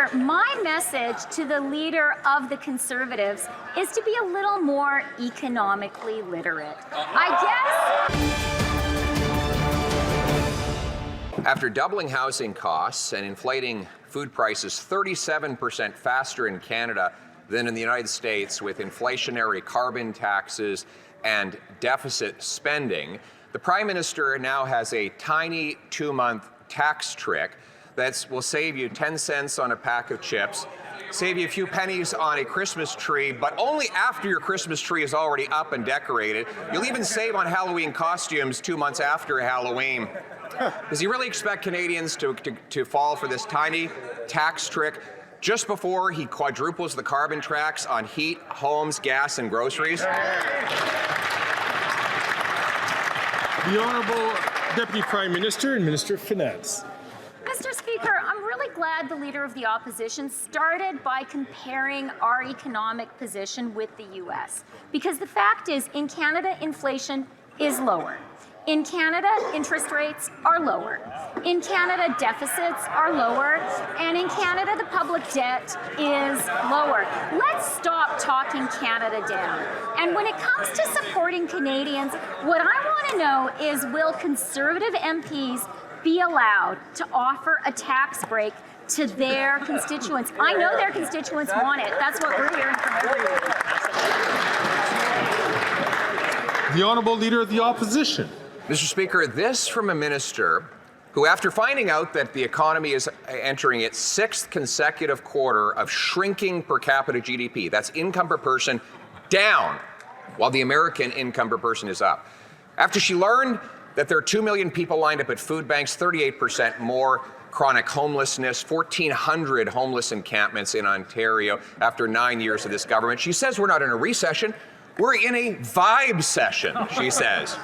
Speaker, my message to the leader of the Conservatives is to be a little more economically literate. After doubling housing costs and inflating food prices 37% faster in Canada than in the United States, with inflationary carbon taxes and deficit spending, the Prime Minister now has a tiny 2-month tax trick that will save you 10 cents on a pack of chips, save you a few pennies on a Christmas tree, but only after your Christmas tree is already up and decorated. You'll even save on Halloween costumes 2 months after Halloween. Does he really expect Canadians to fall for this tiny tax trick just before he quadruples the carbon tax on heat, homes, gas, and groceries? The Honourable Deputy Prime Minister and Minister of Finance. Mr. Speaker, I'm really glad the Leader of the Opposition started by comparing our economic position with the U.S. Because the fact is, in Canada, inflation is lower. In Canada, interest rates are lower. In Canada, deficits are lower. And in Canada, the public debt is lower. Let's stop talking Canada down. And when it comes to supporting Canadians, what I want to know is, will Conservative MPs be allowed to offer a tax break to their constituents? I know their constituents want it. That's what we're hearing from everyone. The Honourable Leader of the Opposition. Mr. Speaker, this from a minister who, after finding out that the economy is entering its 6th consecutive quarter of shrinking per capita GDP, that's income per person, down, while the American income per person is up. After she learned that there are 2 million people lined up at food banks, 38% more chronic homelessness, 1,400 homeless encampments in Ontario after 9 years of this government. She says we're not in a recession, we're in a vibe session, she says.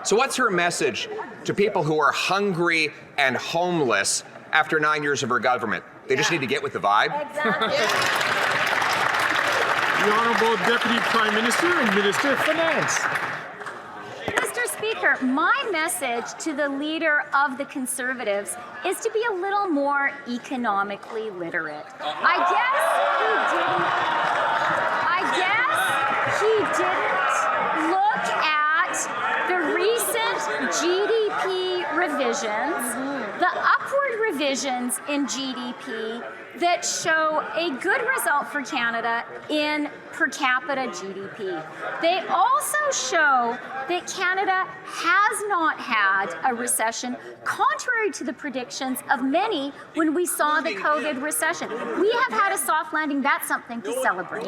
So what's her message to people who are hungry and homeless after 9 years of her government? They just need to get with the vibe? Exactly. The Honourable Deputy Prime Minister and Minister of Finance. Mr. Speaker, my message to the Leader of the Conservatives is to be a little more economically literate. I guess he didn't look at the recent GDP revisions, the upward revisions in GDP that show a good result for Canada in per capita GDP. They also show that Canada has not had a recession, contrary to the predictions of many when we saw the COVID recession. We have had a soft landing. That's something to celebrate.